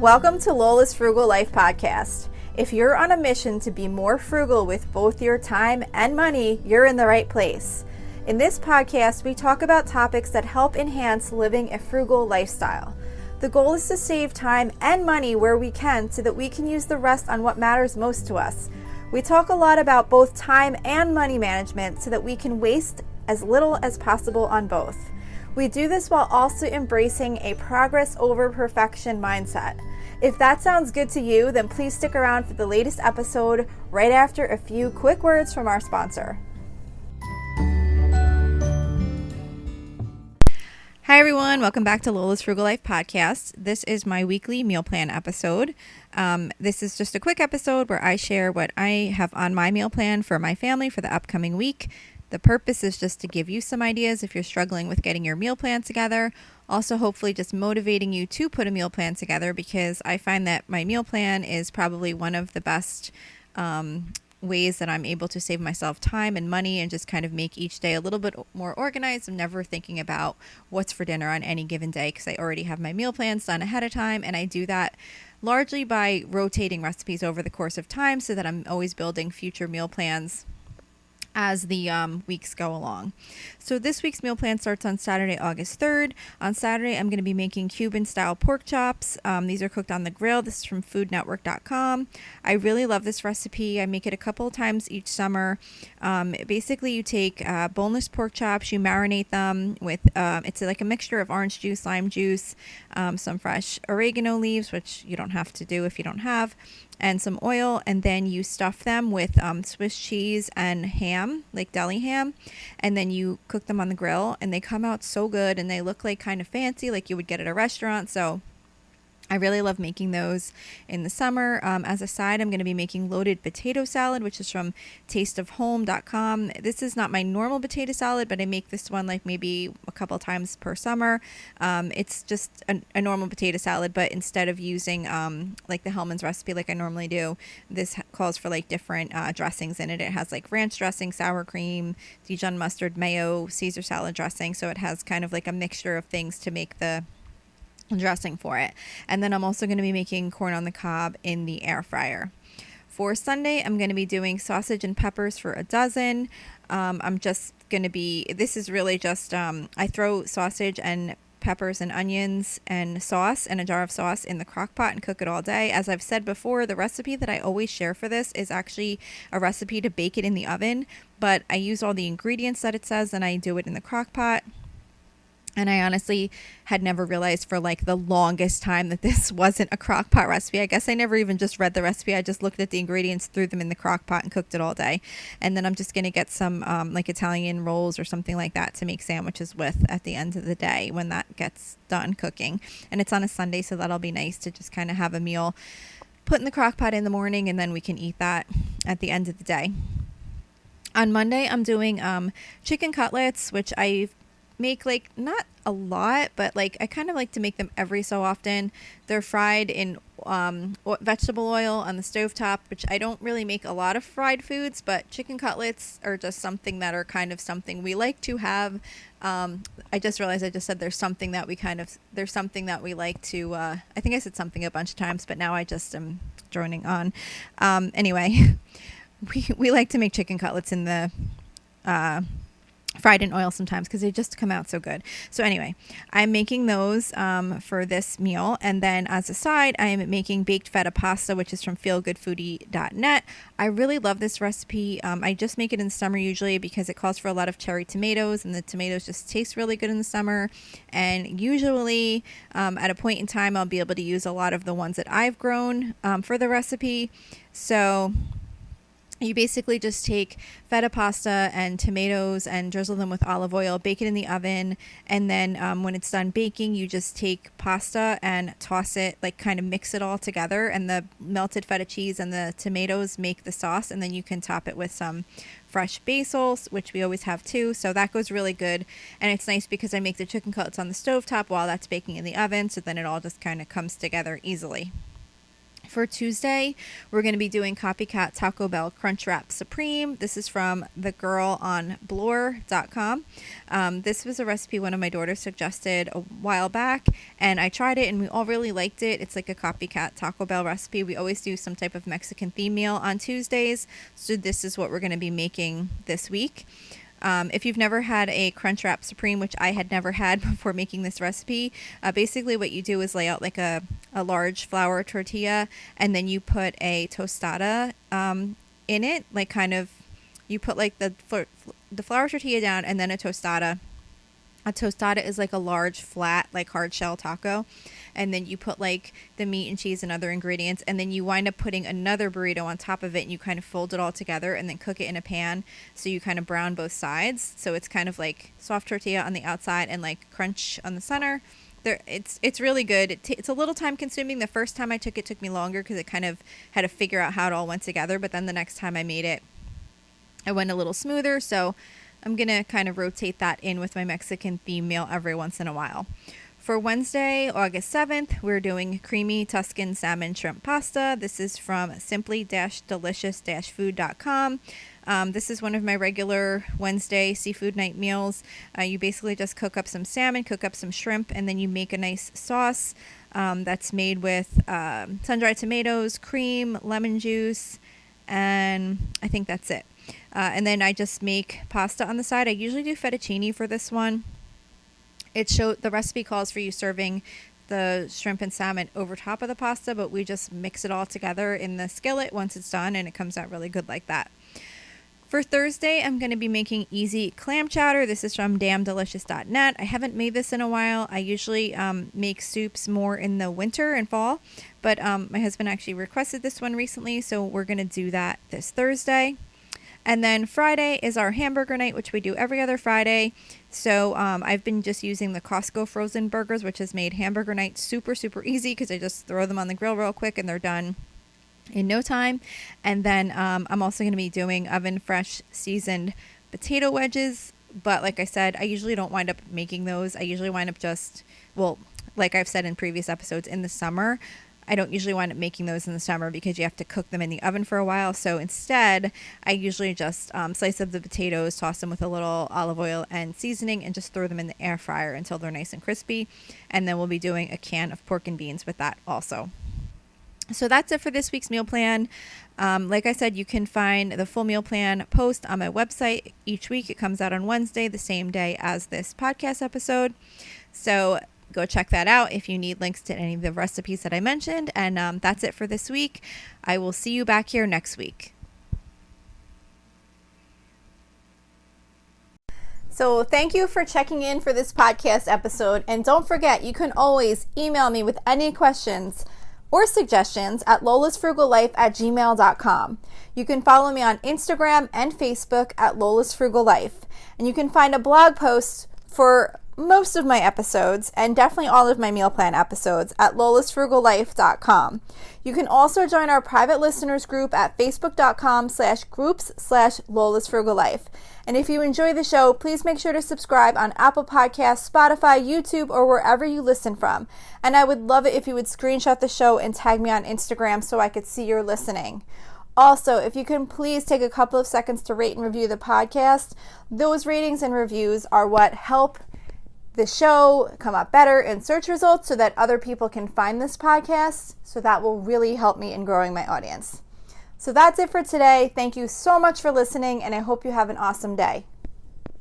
Welcome to Lola's Frugal Life Podcast. If you're on a mission to be more frugal with both your time and money, you're in the right place. In this podcast, we talk about topics that help enhance living a frugal lifestyle. The goal is to save time and money where we can so that we can use the rest on what matters most to us. We talk a lot about both time and money management so that we can waste as little as possible on both. We do this while also embracing a progress over perfection mindset. If that sounds good to you, then please stick around for the latest episode right after a few quick words from our sponsor. Hi everyone, welcome back to Lola's Frugal Life Podcast. This is my weekly meal plan episode. This is just a quick episode where I share what I have on my meal plan for my family for the upcoming week. The purpose is just to give you some ideas if you're struggling with getting your meal plan together. Also, hopefully just motivating you to put a meal plan together, because I find that my meal plan is probably one of the best ways that I'm able to save myself time and money and just kind of make each day a little bit more organized. I'm never thinking about what's for dinner on any given day because I already have my meal plans done ahead of time, and I do that largely by rotating recipes over the course of time so that I'm always building future meal plans as the weeks go along. So this week's meal plan starts on Saturday, August 3rd. On Saturday, I'm going to be making Cuban-style pork chops. These are cooked on the grill. This is from foodnetwork.com. I really love this recipe. I make it a couple of times each summer. Basically, you take boneless pork chops, you marinate them with, it's like a mixture of orange juice, lime juice, some fresh oregano leaves, which you don't have to do if you don't have, and some oil, and then you stuff them with Swiss cheese and ham, like deli ham, and then you cook them on the grill, and they come out so good, and they look like kind of fancy, like you would get at a restaurant. So I really love making those in the summer. As a side, I'm going to be making loaded potato salad, which is from tasteofhome.com. This is not my normal potato salad, but I make this one like maybe a couple times per summer. It's just a normal potato salad, but instead of using like the Hellmann's recipe like I normally do, this calls for like different dressings in it. It has like ranch dressing, sour cream, Dijon mustard, mayo, Caesar salad dressing. So it has kind of like a mixture of things to make the dressing for it. And then I'm also going to be making corn on the cob in the air fryer. For Sunday, I'm going to be doing sausage and peppers for a dozen. I'm just going to be, this is really just, I throw sausage and peppers and onions and sauce and a jar of sauce in the crock pot and cook it all day. As I've said before, the recipe that I always share for this is actually a recipe to bake it in the oven, but I use all the ingredients that it says and I do it in the crock pot. And I honestly had never realized for like the longest time that this wasn't a crock pot recipe. I guess I never even just read the recipe. I just looked at the ingredients, threw them in the crock pot and cooked it all day. And then I'm just going to get some like Italian rolls or something like that to make sandwiches with at the end of the day when that gets done cooking. And it's on a Sunday, so that'll be nice to just kind of have a meal put in the crock pot in the morning, and then we can eat that at the end of the day. On Monday, I'm doing chicken cutlets, which I make like not a lot, but like I kind of like to make them every so often. They're fried in vegetable oil on the stovetop, which I don't really make a lot of fried foods, but chicken cutlets are just something that are kind of something we like to have. I just realized I just said there's something that we like to, I think I said something a bunch of times, but now I just am droning on. Anyway, we like to make chicken cutlets in the fried in oil sometimes because they just come out so good. So anyway, I'm making those for this meal. And then as a side, I am making baked feta pasta, which is from feelgoodfoodie.net. I really love this recipe. I just make it in the summer usually because it calls for a lot of cherry tomatoes, and the tomatoes just taste really good in the summer. And usually at a point in time, I'll be able to use a lot of the ones that I've grown for the recipe. So you basically just take feta pasta and tomatoes and drizzle them with olive oil, bake it in the oven, and then when it's done baking, you just take pasta and toss it, like kind of mix it all together, and the melted feta cheese and the tomatoes make the sauce, and then you can top it with some fresh basil, which we always have too, so that goes really good. And it's nice because I make the chicken cutlets on the stovetop while that's baking in the oven, so then it all just kind of comes together easily. For Tuesday, we're going to be doing Copycat Taco Bell Crunch Wrap Supreme. This is from the girl on Bloor.com. This was a recipe one of my daughters suggested a while back, and I tried it and we all really liked it. It's like a copycat Taco Bell recipe. We always do some type of Mexican theme meal on Tuesdays, so this is what we're going to be making this week. If you've never had a Crunch Wrap Supreme, which I had never had before making this recipe, basically what you do is lay out like a large flour tortilla, and then you put a tostada in it, like kind of, you put like the flour tortilla down and then a tostada. A tostada is like a large, flat, like hard shell taco. And then you put like the meat and cheese and other ingredients. And then you wind up putting another burrito on top of it. And you kind of fold it all together and then cook it in a pan. So you kind of brown both sides. So it's kind of like soft tortilla on the outside and like crunch on the center. It's really good. It's a little time consuming. The first time I took it took me longer because it kind of had to figure out how it all went together. But then the next time I made it, it went a little smoother. So I'm going to kind of rotate that in with my Mexican theme meal every once in a while. For Wednesday, August 7th, we're doing creamy Tuscan salmon shrimp pasta. This is from simply-delicious-food.com. This is one of my regular Wednesday seafood night meals. You basically just cook up some salmon, cook up some shrimp, and then you make a nice sauce that's made with sun-dried tomatoes, cream, lemon juice, and I think that's it. And then I just make pasta on the side. I usually do fettuccine for this one. The recipe calls for you serving the shrimp and salmon over top of the pasta, but we just mix it all together in the skillet once it's done, and it comes out really good like that. For Thursday, I'm going to be making easy clam chowder. This is from damndelicious.net. I haven't made this in a while. I usually make soups more in the winter and fall, but my husband actually requested this one recently, so we're going to do that this Thursday. And then Friday is our hamburger night, which we do every other Friday. So I've been just using the Costco frozen burgers, which has made hamburger night super, super easy because I just throw them on the grill real quick and they're done in no time. And then I'm also going to be doing oven fresh seasoned potato wedges. But like I said, I usually don't wind up making those. I usually wind up like I've said in previous episodes, in the summer. I don't usually wind up making those in the summer because you have to cook them in the oven for a while. So instead, I usually just slice up the potatoes, toss them with a little olive oil and seasoning, and just throw them in the air fryer until they're nice and crispy. And then we'll be doing a can of pork and beans with that also. So that's it for this week's meal plan. Like I said, you can find the full meal plan post on my website each week. It comes out on Wednesday, the same day as this podcast episode. So go check that out if you need links to any of the recipes that I mentioned. And that's it for this week. I will see you back here next week. So thank you for checking in for this podcast episode. And don't forget, you can always email me with any questions or suggestions at lolasfrugallife@gmail.com. You can follow me on Instagram and Facebook at lolasfrugallife. And you can find a blog post for most of my episodes and definitely all of my meal plan episodes at lolasfrugallife.com. You can also join our private listeners group at facebook.com/groups/lolasfrugallife. And if you enjoy the show, please make sure to subscribe on Apple Podcasts, Spotify, YouTube, or wherever you listen from. And I would love it if you would screenshot the show and tag me on Instagram so I could see you're listening. Also, if you can please take a couple of seconds to rate and review the podcast. Those ratings and reviews are what help the show come up better in search results so that other people can find this podcast. So that will really help me in growing my audience. So that's it for today. Thank you so much for listening, and I hope you have an awesome day.